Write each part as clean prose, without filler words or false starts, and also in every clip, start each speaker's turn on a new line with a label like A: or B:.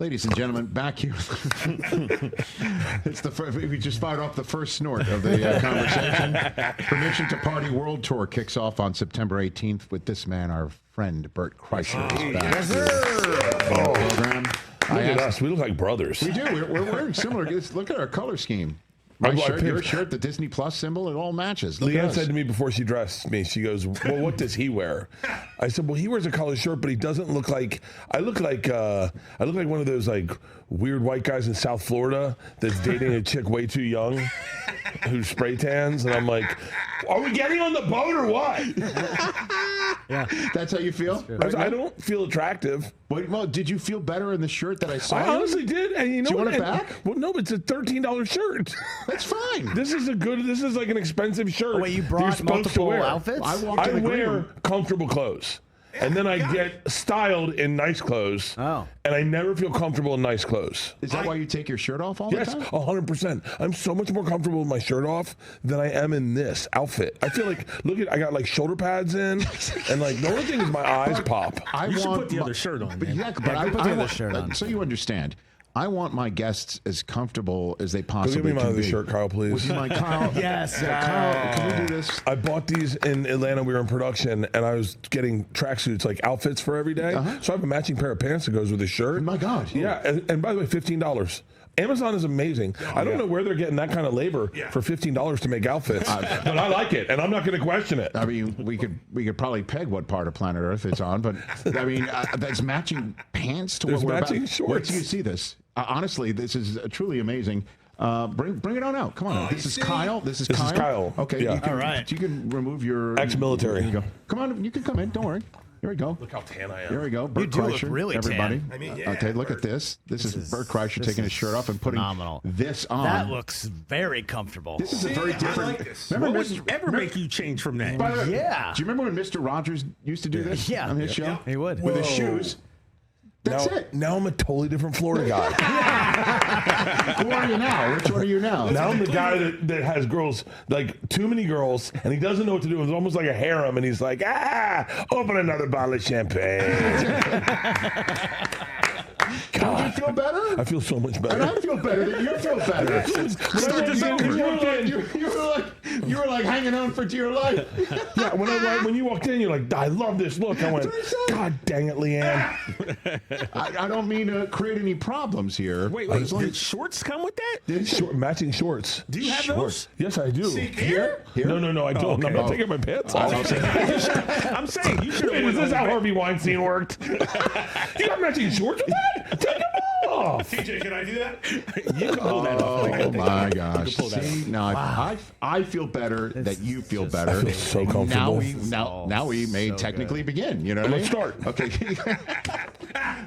A: Ladies and gentlemen, back here. We just fired off the first snort of the conversation. Permission to Party World Tour kicks off on September 18th with this man, our friend Bert Kreischer. Is back.
B: Yes, sir.
A: Program.
C: Look at us. We look like brothers.
A: We do. We're wearing similar. Look at our color scheme. My shirt, your shirt, the Disney Plus symbol, it all matches.
C: Leanne said to me before she dressed me, she goes, well, what does he wear? I said, well, he wears a colored shirt, but he doesn't look like, I look like one of those like weird white guys in South Florida that's dating a chick way too young who spray tans. And I'm like, are we getting on the boat or what?
A: Yeah. That's how you feel?
C: I don't feel attractive.
A: Well, did you feel better in the shirt that I saw?
C: I honestly did. And you know,
A: do you want it back?
C: Well, no, it's a $13 shirt.
A: That's fine.
C: This is like an expensive shirt.
B: Oh, wait, you brought multiple outfits?
C: I wear comfortable clothes. And then I get styled in nice clothes. Oh. And I never feel comfortable in nice clothes.
A: Is that why you take your shirt off all the time?
C: Yes, 100%. I'm so much more comfortable with my shirt off than I am in this outfit. I feel like, I got like shoulder pads in, and like the only thing is my eyes pop.
D: You should put the other shirt on.
A: But I put the other shirt on. So you understand. I want my guests as comfortable as they possibly can be.
C: Give me my other shirt, Kyle, please.
A: Would you mind, Kyle?
B: Yes.
A: Kyle, can we do this?
C: I bought these in Atlanta. We were in production, and I was getting tracksuits, like outfits for every day. So I have a matching pair of pants that goes with the shirt.
A: Oh my God.
C: Yeah, and by the way, $15. Amazon is amazing. I don't know where they're getting that kind of labor for $15 to make outfits, but I like it, and I'm not going to question it.
A: I mean, we could probably peg what part of planet Earth it's on, but I mean, that's matching pants to
C: There's
A: what we're
C: matching
A: about.
C: shorts.
A: Where do you see this? Honestly, this is truly amazing. Bring it on out. Come on. This is Kyle. This is Kyle. Okay.
C: Yeah.
A: All right. You can remove your
C: ex-military.
A: Here you go. Come on. You can come in. Don't worry. Here we go.
C: Look how tan I am.
A: Here we go. Bert
B: do
A: Kreischer,
B: look really
A: everybody.
B: tan.
E: I mean, yeah,
A: okay, look at this. This is Bert Kreischer taking his shirt off and putting this on.
B: That looks very comfortable.
A: This is a very different.
E: I like this.
A: Remember
E: What would ever make you change from that?
A: By the way,
B: Yeah.
A: Do you remember when Mr. Rogers used to do this on his show?
B: He would.
A: With his shoes. That's it.
C: Now I'm a totally different Florida guy.
A: Who are you now? Which one are you now?
C: Now I'm the guy that has girls, like too many girls, and he doesn't know what to do. It's almost like a harem, and he's like, open another bottle of champagne.
A: Don't you feel better?
C: I feel so much better.
A: And I feel better that you feel better. You were like hanging on for dear life.
C: Yeah, when you walked in, you're like, I love this look. I went, God dang it, Leanne.
A: I don't mean to create any problems here.
D: Wait, did shorts come with that?
C: Matching shorts.
D: Do you have those?
C: Yes, I do.
A: Here?
C: No, I don't. I'm not taking my pants off.
D: I'm saying you should.
C: Wait, is this how Harvey Weinstein worked? You got matching shorts with that? Take them off.
E: TJ, can I do that?
D: You can pull that off.
A: Oh my gosh!
D: pull that
A: See, now I feel better that you feel better.
C: I feel so comfortable.
A: Now we may technically begin. You know what I mean?
C: Let's start.
A: Okay.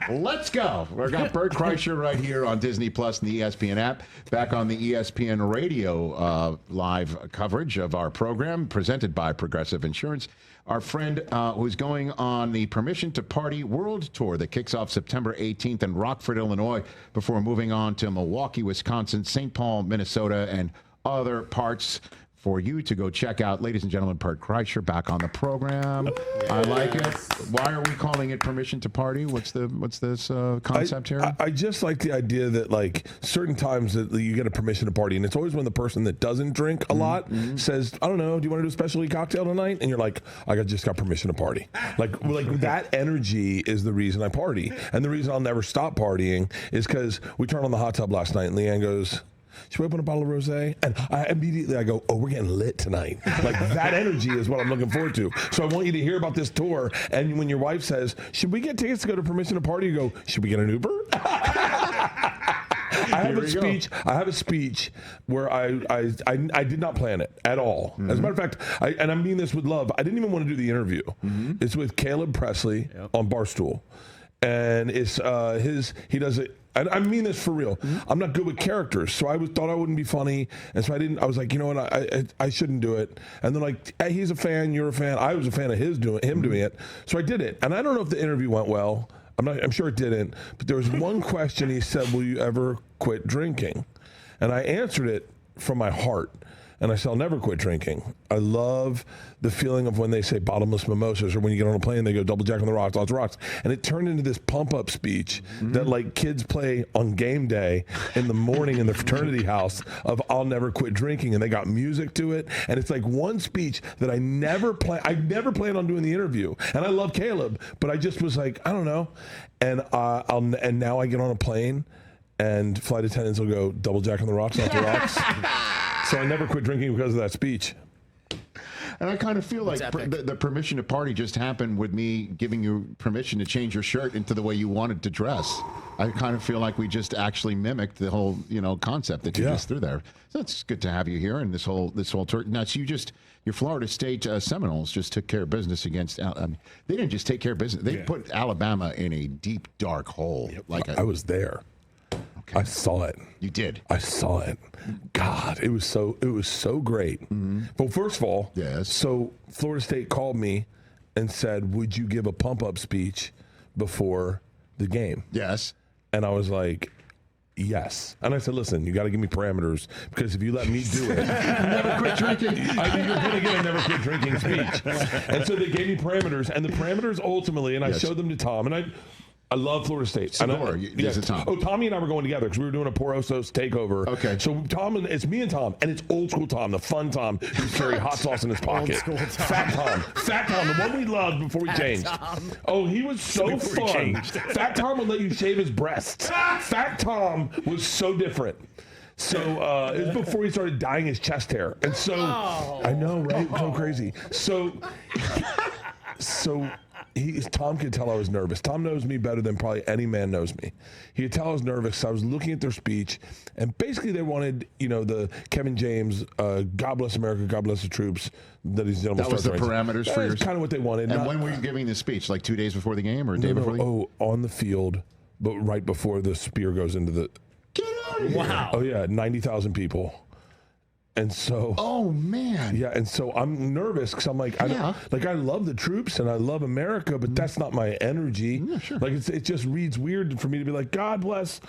A: Let's go. We've got Bert Kreischer right here on Disney Plus and the ESPN app. Back on the ESPN Radio live coverage of our program presented by Progressive Insurance. Our friend who's going on the Permission to Party World Tour that kicks off September 18th in Rockford, Illinois, before moving on to Milwaukee, Wisconsin, St. Paul, Minnesota, and other parts for you to go check out. Ladies and gentlemen, Bert Kreischer back on the program. I like it. Why are we calling it Permission to Party? What's this concept here?
C: I just like the idea that like certain times that you get a permission to party, and it's always when the person that doesn't drink a lot says, I don't know, do you want to do a specialty cocktail tonight? And you're like, I just got permission to party. Like that energy is the reason I party. And the reason I'll never stop partying is because we turned on the hot tub last night and Leanne goes, should we open a bottle of rosé? And I immediately go, oh, we're getting lit tonight. Like that energy is what I'm looking forward to. So I want you to hear about this tour. And when your wife says, should we get tickets to go to Permission to Party? You go, should we get an Uber? I have a speech where I did not plan it at all. As a matter of fact, and I mean this with love, I didn't even want to do the interview. It's with Caleb Presley on Barstool. And it's he does it. I mean this for real. I'm not good with characters, so I thought I wouldn't be funny, and so I didn't. I was like, you know what, I shouldn't do it. And then like, hey, he's a fan, you're a fan. I was a fan of him doing it, so I did it. And I don't know if the interview went well. I'm sure it didn't. But there was one question. He said, "Will you ever quit drinking?" And I answered it from my heart. And I say, I'll never quit drinking. I love the feeling of when they say bottomless mimosas, or when you get on a plane, they go double jack on the rocks, lots of rocks. And it turned into this pump-up speech that like kids play on game day in the morning in the fraternity house of I'll never quit drinking. And they got music to it. And it's like one speech that I never planned on doing the interview. And I love Caleb, but I just was like, I don't know. And and now I get on a plane and flight attendants will go double jack on the rocks, lots of rocks. So I never quit drinking because of that speech.
A: And I kind of feel like the permission to party just happened with me giving you permission to change your shirt into the way you wanted to dress. I kind of feel like we just actually mimicked the whole, concept that you just threw there. So it's good to have you here and this whole tour. Now, so your Florida State Seminoles just took care of business against. They didn't just take care of business; they put Alabama in a deep, dark hole.
C: I was there. Okay. I saw it.
A: You did.
C: I saw it. God, it was so great. Well, first of all, so Florida State called me and said, "Would you give a pump-up speech before the game?"
A: Yes.
C: And I was like, yes. And I said, listen, you got to give me parameters, because if you let me do it,
A: never quit drinking.
C: You're going to get a never quit drinking speech. And so they gave me parameters, and the parameters ultimately, and I showed them to Tom, and I love Florida State.
A: Segura, Tom.
C: Oh, Tommy and I were going together because we were doing a Porosos takeover.
A: Okay.
C: So it's me and Tom, and it's old school Tom, the fun Tom who's carrying hot sauce in his pocket. Fat Tom, the one we loved before we changed. Oh, he was so fun. Fat Tom would let you shave his breasts. Fat Tom was so different. So it was before he started dyeing his chest hair. And so, I know, right? So crazy. So Tom could tell I was nervous. Tom knows me better than probably any man knows me. He could tell I was nervous. So I was looking at their speech, and basically they wanted, the Kevin James, God bless America, God bless the troops. That
A: was the parameters for yours?
C: That's kind of what they wanted.
A: And when were you giving the speech? Like 2 days before the game or a day before the game?
C: Oh, on the field, but right before the spear goes into the...
A: Get out of here.
B: Wow.
C: Oh, yeah, 90,000 people. And so,
A: oh man,
C: yeah, and so I'm nervous because I'm like, I love the troops and I love America, but that's not my energy.
A: Yeah, sure.
C: Like it just reads weird for me to be like, God bless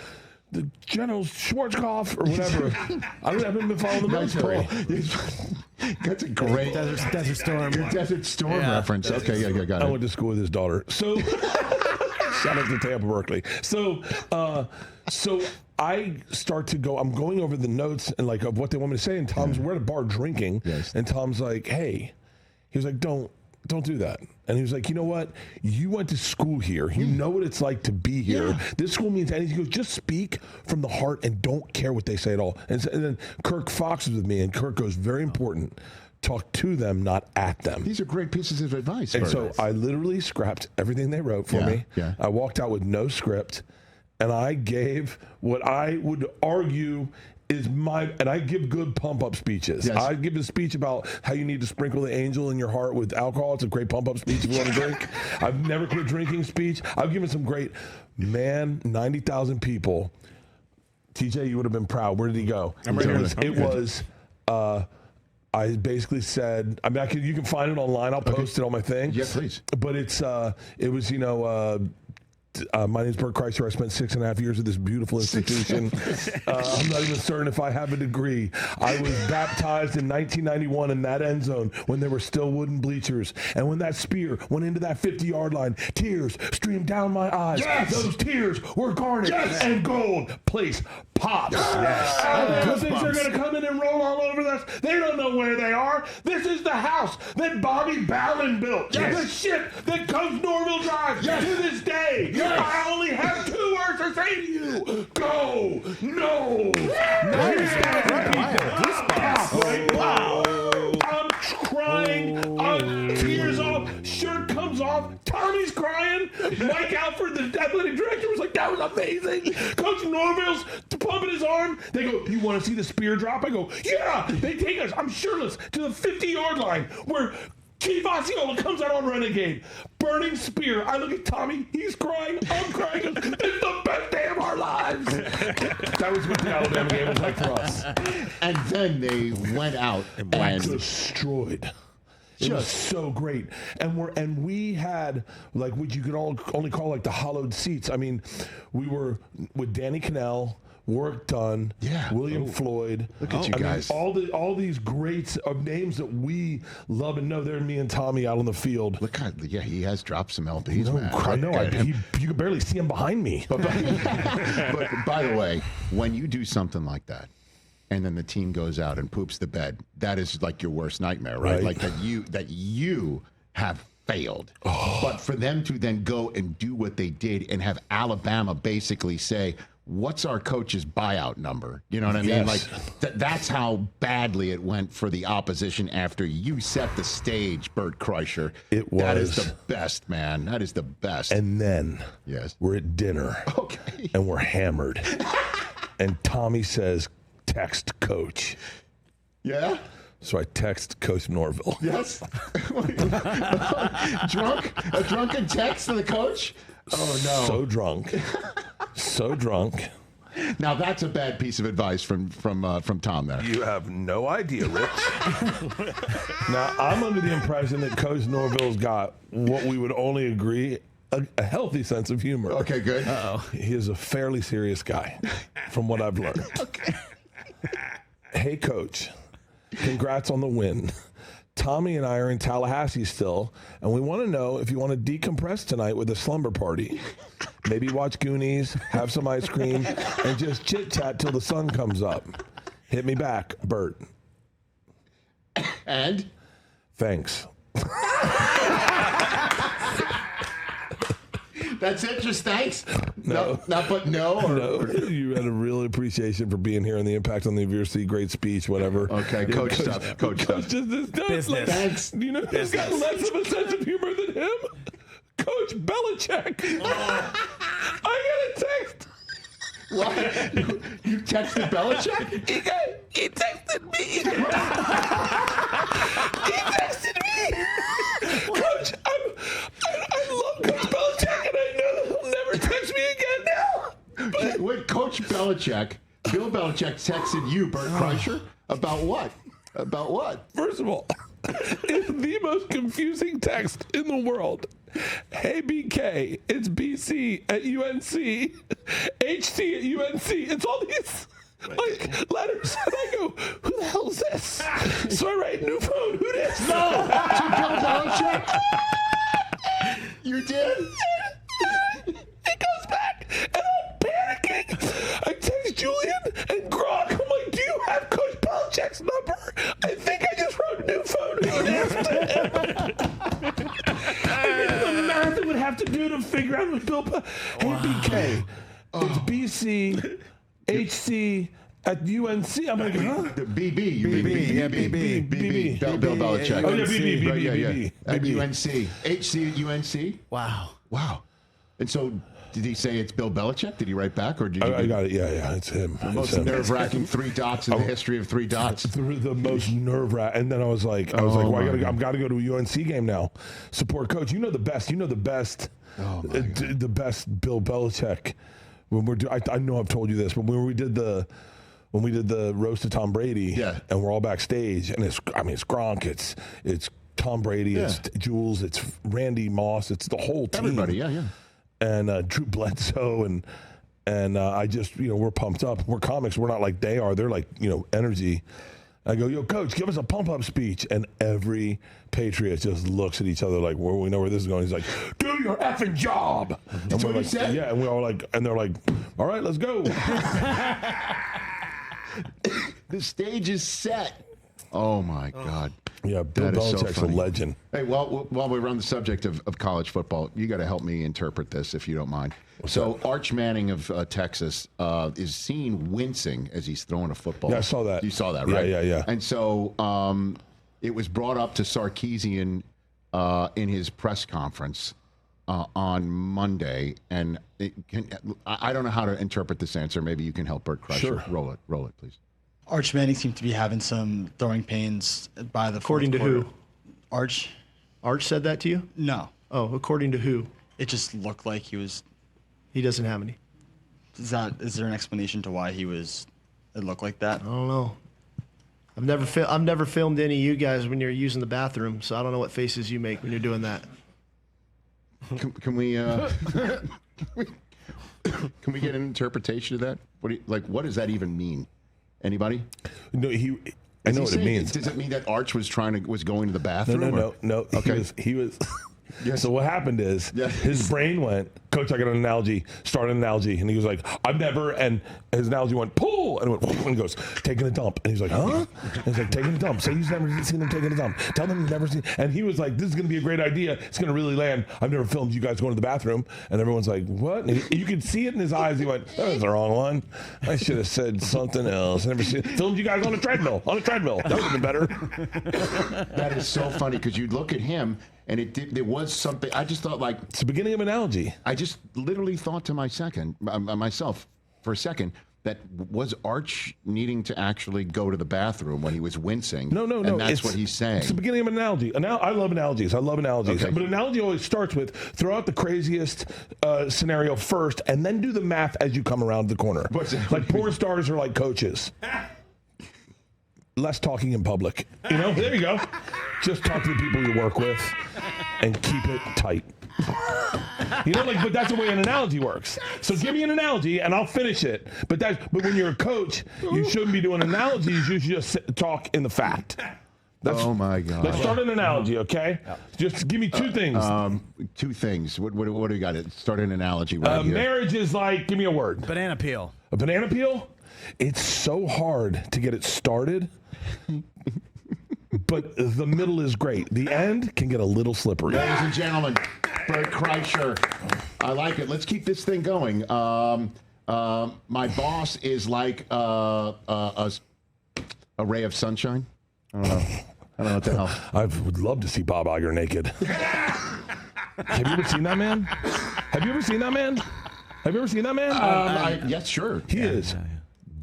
C: the General Schwarzkopf or whatever. I haven't been following the military.
A: That's a great
B: Desert Storm.
A: Desert Storm reference. Okay, yeah, got it.
C: I went to school with his daughter. So shout out to Tampa, Berkeley. So I start to go, I'm going over the notes and like of what they want me to say, and Tom's, we're at a bar drinking, and Tom's like, hey, he was like, don't do that. And he was like, you know what? You went to school here. You know what it's like to be here. Yeah. This school means anything. He goes, just speak from the heart and don't care what they say at all. And then Kirk Fox was with me, and Kirk goes, very important. Talk to them, not at them.
A: These are great pieces of advice.
C: And so I literally scrapped everything they wrote for me. Yeah. I walked out with no script, and I gave what I would argue is and I give good pump-up speeches. Yes. I give a speech about how you need to sprinkle the angel in your heart with alcohol. It's a great pump-up speech if you want to drink. I've never quit drinking speech. I've given some great, 90,000 people. TJ, you would have been proud. Where did he go?
D: I'm right here.
C: It was... I basically said, you can find it online. I'll post it on my thing.
A: Yeah, please.
C: But it was, my name is Bert Kreischer. I spent 6.5 years at this beautiful institution. I'm not even certain if I have a degree. I was baptized in 1991 in that end zone when there were still wooden bleachers. And when that spear went into that 50-yard line, tears streamed down my eyes. Yes! Those tears were garnet and gold. Place pops. Yes. Those things are going to come in and roll all over us. They don't know where they are. This is the house that Bobby Ballin built. Yes. The ship that Coach Norville drives to this day. Yes. I only have 2 words to say to you. Go. No. Wow. I'm crying. Tears off. Shirt comes off. Tommy's crying. Mike Alford, the athletic director, was like, that was amazing. Coach Norville's pumping his arm. They go, you want to see the spear drop? I go, yeah. They take us, I'm shirtless, to the 50-yard line where Chief Osceola comes out on Renegade. Burning spear. I look at Tommy. He's crying. I'm crying. It's the best day of our lives. That was what the Alabama game was like for us.
A: And then they went out and
C: destroyed. It was so great, and we had like what you could only call like the hollowed seats. I mean, we were with Danny Cannell, Warwick Dunn, William Floyd.
A: Look at you guys!
C: All these greats of names that we love and know. There, me and Tommy out on the field.
A: Look how he has dropped some LBs, man.
C: I know. You can barely see him behind me.
A: But by the way, when you do something like that, and then the team goes out and poops the bed, that is like your worst nightmare, right? Like that you have failed. But for them to then go and do what they did and have Alabama basically say, what's our coach's buyout number? You know what I mean? Like that's how badly it went for the opposition after you set the stage, Bert Kreischer.
C: It was.
A: That is the best, man. That is the best.
C: And then we're at dinner.
A: Okay.
C: And we're hammered. And Tommy says, text coach.
A: Yeah?
C: So I text Coach Norville.
A: Yes. A drunken text to the coach? Oh, no.
C: So drunk. So drunk.
A: Now, that's a bad piece of advice from Tom there.
C: You have no idea, Rich. Now, I'm under the impression that Coach Norville's got what we would only agree, a healthy sense of humor.
A: Okay, good.
C: He is a fairly serious guy, from what I've learned.
A: Okay.
C: Hey, Coach, congrats on the win. Tommy and I are in Tallahassee still, and we want to know if you want to decompress tonight with a slumber party. Maybe watch Goonies, have some ice cream, and just chit-chat till the sun comes up. Hit me back, Bert.
A: And?
C: Thanks.
A: That's it? Just thanks?
C: No.
A: Not but no?
C: No. You had a real appreciation for being here and the impact on the university. Great speech, whatever.
A: Okay, coach stuff. Coach stuff.
B: Business.
C: Like,
A: Thanks.
C: Do you know who's got less of a sense of humor than him? Coach Belichick. I got a text.
A: What? You texted Belichick?
C: He texted me. He texted me. Coach, I love Coach Belichick, and I know that he'll never text me again now.
A: Wait, Coach Belichick, Bill Belichick texted you, Bert Kreischer, about what? About what?
C: First of all, it's the most confusing text in the world. Hey, BK, it's BC at UNC, HC at UNC. It's all these like letters. And I go, who the hell is this? So I write, new phone, who this?
A: No! To Bill Belichick? You did?
C: It goes back, and I'm panicking. I text Julian and Gronk. I'm like, do you have Coach Belichick's number? I think I just wrote new phone, who this? The math it would have to do to figure out who's Bill. Hey, BK, it's BC, HC at UNC. I'm like, huh?
A: BB.
B: BB.
A: Bill Belichick.
C: Oh, yeah, BB.
A: Right, yeah. At UNC. HC at UNC? Wow. And so, did he say it's Bill Belichick? Did he write back? Or did you
C: I got it. Yeah, it's him.
A: the most nerve-wracking 3 dots in the history of 3 dots?
C: The most nerve-wracking. And then I was like, well, I've got to go to a UNC game now. Support coach. You know the best. The best Bill Belichick. When I know I've told you this, but when we did the roast of Tom Brady, and we're all backstage, and it's Gronk, it's Tom Brady, it's Jules, it's Randy Moss, it's the whole team.
A: Everybody, yeah.
C: And Drew Bledsoe and I just, we're pumped up. We're comics. We're not like they are. They're like, energy. I go, yo, coach, give us a pump up speech. And every Patriot just looks at each other like, well, we know where this is going. He's like, do your effing job.
A: That's what he said?
C: Yeah. And we're all like, and they're like, all right, let's go.
A: The stage is set. Oh, my God.
C: Yeah, Bill Belichick's a legend.
A: Hey, while we're on the subject of college football, you got to help me interpret this, if you don't mind. Arch Manning of Texas is seen wincing as he's throwing a football.
C: Yeah, I saw that.
A: You saw that, right?
C: Yeah.
A: And so it was brought up to Sarkisian in his press conference on Monday, and I don't know how to interpret this answer. Maybe you can help Bert Kreischer.
C: Sure.
A: Roll it, please.
F: Arch Manning seemed to be having some throwing pains by the
G: According to
F: fourth quarter.
G: who?
F: Arch?
G: Arch said that to you?
F: No.
G: Oh, according to who?
F: It just looked like he was.
G: He doesn't have any.
F: Is there an explanation to why it looked like that?
G: I don't know. I've never filmed any of you guys when you're using the bathroom, so I don't know what faces you make when you're doing that.
A: Can we can we get an interpretation of that? What does that even mean? Anybody?
C: No, I know what it means.
A: Does it mean that Arch was going to the bathroom?
C: No.
A: Okay.
C: He was.
A: Yes.
C: So what happened is his brain went, Coach, I got an analogy, start an analogy. And he was like, I've never, and his analogy went, pull, and it went, and he goes, taking a dump. And he's like, huh? And he's like, taking a dump. Say you've never seen them taking a dump. Tell them you've never seen, and he was like, this is going to be a great idea. It's going to really land. I've never filmed you guys going to the bathroom. And everyone's like, what? And you could see it in his eyes. He went, that was the wrong one. I should have said something else. I never filmed you guys on a treadmill. That would have been better.
A: That is so funny because you look at him and there was something. I just thought like
C: it's the beginning of an analogy.
A: I just literally thought to myself for a second that was Arch needing to actually go to the bathroom when he was wincing.
C: No.
A: And that's what he's saying.
C: It's the beginning of an analogy. I love analogies.
A: Okay.
C: But analogy always starts with throw out the craziest scenario first and then do the math as you come around the corner. Like porn stars are like coaches. Less talking in public. There you go. Just talk to the people you work with and keep it tight. But that's the way an analogy works. So give me an analogy and I'll finish it. But when you're a coach, you shouldn't be doing analogies. You should just talk in the fact.
A: Oh my God.
C: Let's start an analogy, okay? Just give me two things.
A: Two things. What do we got? Start an analogy right here.
C: Marriage is like, give me a word.
B: Banana peel.
C: A banana peel? It's so hard to get it started. But the middle is great. The end can get a little slippery.
A: Ladies and gentlemen, Bert Kreischer. I like it. Let's keep this thing going. My boss is like a ray of sunshine. I don't know what the hell.
C: I would love to see Bob Iger naked. Have you ever seen that man?
A: Yes, sure.
C: He is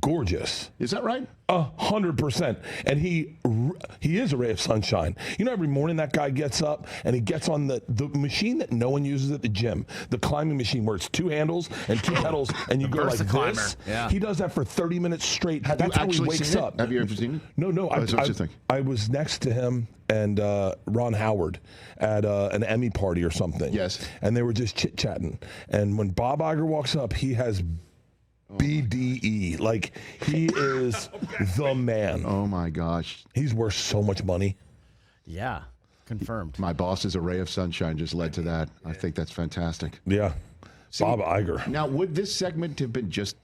C: gorgeous.
A: Is that right?
C: 100%. And he is a ray of sunshine. Every morning that guy gets up and he gets on the machine that no one uses at the gym, the climbing machine where it's two handles and two pedals and you go like this.
B: Yeah.
C: He does that for 30 minutes straight. That's how he wakes up.
A: Have you ever seen it?
C: No. I was next to him and Ron Howard at an Emmy party or something.
A: Yes.
C: And they were just chit-chatting. And when Bob Iger walks up, he has BDE. Like, he is the man.
A: Oh, my gosh.
C: He's worth so much money.
B: Yeah, confirmed.
A: My boss is a ray of sunshine just led to that. I think that's fantastic.
C: Yeah. Bob Iger.
A: Now, would this segment have been just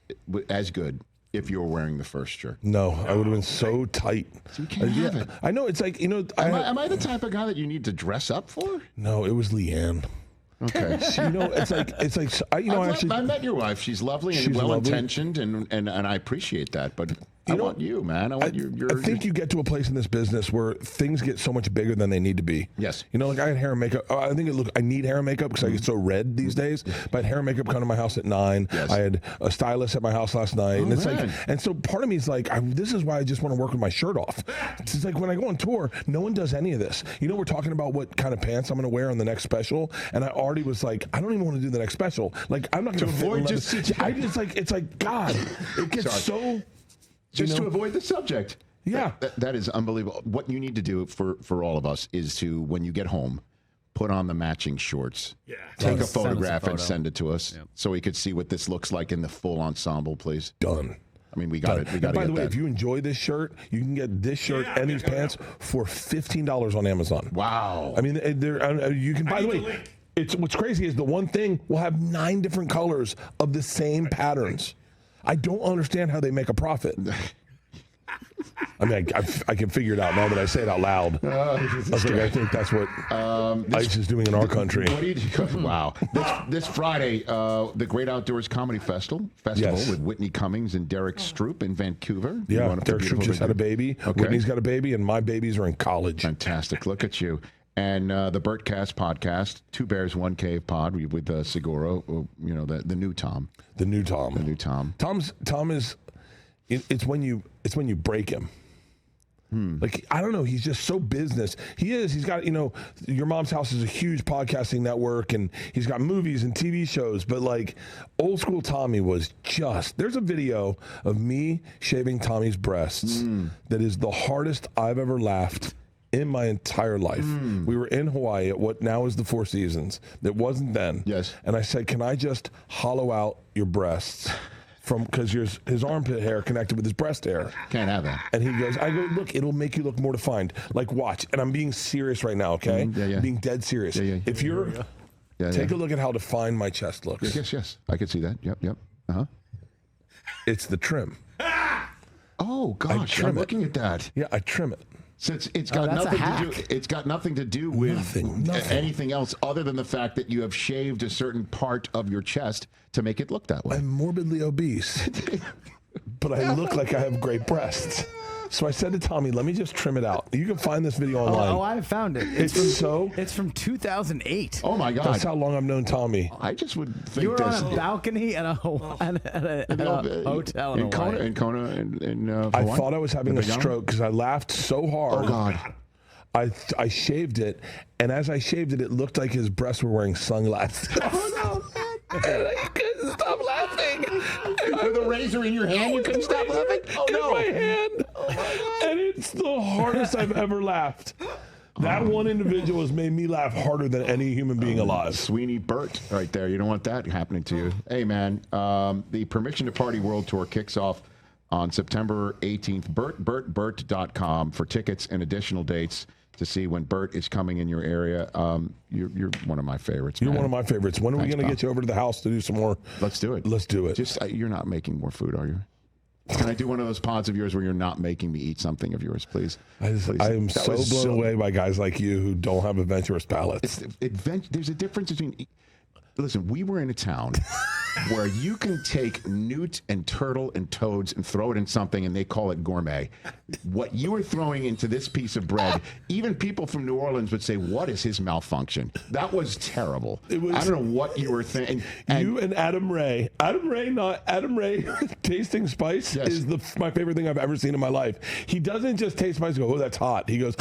A: as good if you were wearing the first shirt?
C: No, I would have been so tight.
A: So you can't have it.
C: I know, it's like,
A: Am I the type of guy that you need to dress up for?
C: No, it was Leanne.
A: Okay.
C: I
A: met your wife. She's lovely and well-intentioned, and I appreciate that. But I want you, man. I
C: think you get to a place in this business where things get so much bigger than they need to be.
A: Yes.
C: Like I had hair and makeup. I need hair and makeup because I get so red these days. But I had hair and makeup come to my house at 9.
A: Yes.
C: I had a stylist at my house last night. And it's
A: man.
C: and so part of me is like, this is why I just want to work with my shirt off. It's like when I go on tour, no one does any of this. We're talking about what kind of pants I'm going to wear on the next special. And I already was like, I don't even want to do the next special. Like, I'm not going to avoid just. It's like, God, it gets so.
A: Just to avoid the subject.
C: Yeah.
A: That is unbelievable. What you need to do for all of us is to, when you get home, put on the matching shorts. Yeah. Take a photograph and send it to us so we could see what this looks like in the full ensemble, please.
C: Done.
A: I mean, we got it.
C: By the way, if you enjoy this shirt, you can get this shirt and these pants for $15 on Amazon.
A: Wow.
C: I mean, you can, by the way, what's crazy is the one thing will have 9 different colors of the same patterns. I don't understand how they make a profit. I mean, I can figure it out now that I say it out loud. I think that's what ICE is doing in our country.
A: What do you do? Wow. This Friday, the Great Outdoors Comedy Festival with Whitney Cummings and Derek Stroop in Vancouver.
C: Yeah, Derek Stroop just had a baby. Okay. Whitney's got a baby, and my babies are in college.
A: Fantastic. Look at you. And the Bertcast podcast, 2 Bears, 1 Cave pod with Segura, the new Tom.
C: The new Tom.
A: The new Tom.
C: Tom is, it's when you break him. Like, I don't know. He's just so business. He is. He's got, Your Mom's House is a huge podcasting network, and he's got movies and TV shows. But, like, old school Tommy was just. There's a video of me shaving Tommy's breasts that is the hardest I've ever laughed in my entire life. We were in Hawaii at what now is the Four Seasons. That wasn't then.
A: Yes.
C: And I said, can I just hollow out your breasts? Because his armpit hair connected with his breast hair.
A: Can't have that.
C: And he goes, I go, look, it'll make you look more defined. Like, watch. And I'm being serious right now, okay?
A: Yeah.
C: Being dead serious.
A: Yeah.
C: If you're, take a look at how defined my chest looks.
A: Yes. I can see that. Yep. Uh-huh.
C: It's the trim.
A: Oh, gosh. I'm looking at that.
C: Yeah, I trim it.
A: So it's got
B: that's a
A: nothing to
B: hack.
A: do. It's got nothing to do with
C: Nothing.
A: anything else other than the fact that you have shaved a certain part of your chest to make it look that way.
C: I'm morbidly obese, but I look like I have great breasts. So I said to Tommy, let me just trim it out. You can find this video online.
B: Oh, I found it.
C: It's
B: from 2008.
A: Oh my God!
C: That's how long I've known Tommy.
A: I just would think
B: You were
A: this.
B: on a balcony at a hotel in Hawaii.
A: In Kona, in
C: I
A: Hawaii?
C: thought I was having
A: The
C: a
A: Big Island?
C: stroke because I laughed so hard.
A: Oh God!
C: I shaved it, and as I shaved it, it looked like his breasts were wearing sunglasses.
A: Oh no!
C: I couldn't stop laughing.
A: With a razor in your hand, you couldn't stop laughing. Oh
C: In
A: no!
C: my hand. And it's the hardest I've ever laughed. That one individual has made me laugh harder than any human being alive.
A: Sweeney Bert right there. You don't want that happening to you. Hey, man, the Permission to Party World Tour kicks off on September 18th. Bert.com for tickets and additional dates to see when Bert is coming in your area. You're one of my favorites,
C: You're
A: man.
C: one of my favorites. When are we
A: Thanks,
C: going to
A: pal.
C: get you over to the house to do some more?
A: Let's do it.
C: Let's do it.
A: Just you're not making more food, are you? Can I do one of those pods of yours where you're not making me eat something of yours, please? Please.
C: I am
A: That
C: so
A: was
C: blown away by guys like you who don't have adventurous palates.
A: There's a difference between. Listen, we were in a town where you can take newt and turtle and toads and throw it in something and they call it gourmet. What you were throwing into this piece of bread, even people from New Orleans would say, what is his malfunction? That was terrible. I don't know what you were thinking.
C: You and Adam Ray. Adam Ray tasting spice
A: Yes.
C: is my favorite thing I've ever seen in my life. He doesn't just taste spice and go, oh, that's hot. He goes,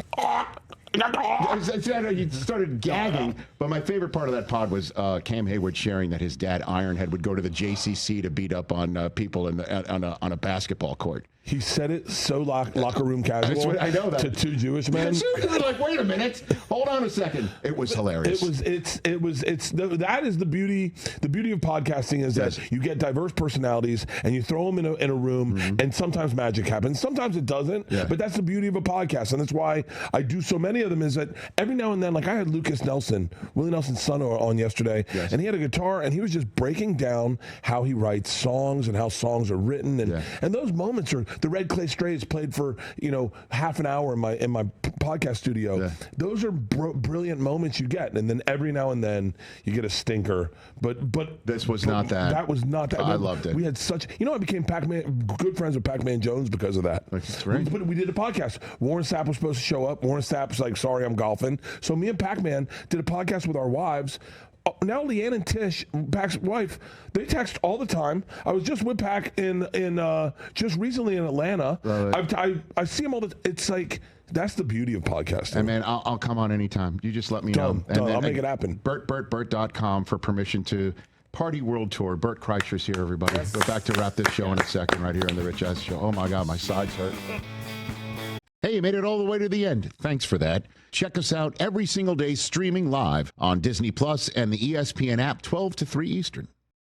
A: You started gagging, but my favorite part of that pod was Cam Hayward sharing that his dad Ironhead would go to the JCC to beat up on people on a basketball court.
C: He said it so locker room casual.
A: I know that.
C: To two Jewish men.
A: You were like, wait a minute, hold on a second. It was hilarious.
C: That is the beauty of podcasting is
A: Yes.
C: that you get diverse personalities and you throw them in a room and sometimes magic happens. Sometimes it doesn't, but that's the beauty of a podcast. And that's why I do so many of them is that every now and then, like I had Lucas Nelson, Willie Nelson's son on yesterday, and he had a guitar and he was just breaking down how he writes songs and how songs are written. And those moments are, the Red Clay Strays played for, half an hour in my podcast studio.
A: Yeah.
C: Those are brilliant moments you get. And then every now and then you get a stinker. But
A: This was not that.
C: That was not that.
A: I loved it.
C: We had such, I became good friends with Pac-Man Jones because of that.
A: That's right.
C: We did a podcast. Warren Sapp was supposed to show up. Warren Sapp's like, sorry, I'm golfing. So me and Pac-Man did a podcast with our wives. Now Leanne and Tish, Pac's wife, they text all the time. I was just with Pac in just recently in Atlanta. I see him all the. It's like that's the beauty of podcasting.
A: And man, I'll come on anytime. You just let me know.
C: Done. I'll make it happen.
A: Bert.com for permission to Party World Tour. Bert Kreischer's here, everybody. We're back to wrap this show in a second right here on the Rich Eisen Show. Oh my God, my sides hurt. Hey, you made it all the way to the end. Thanks for that. Check us out every single day streaming live on Disney Plus and the ESPN app 12 to 3 Eastern.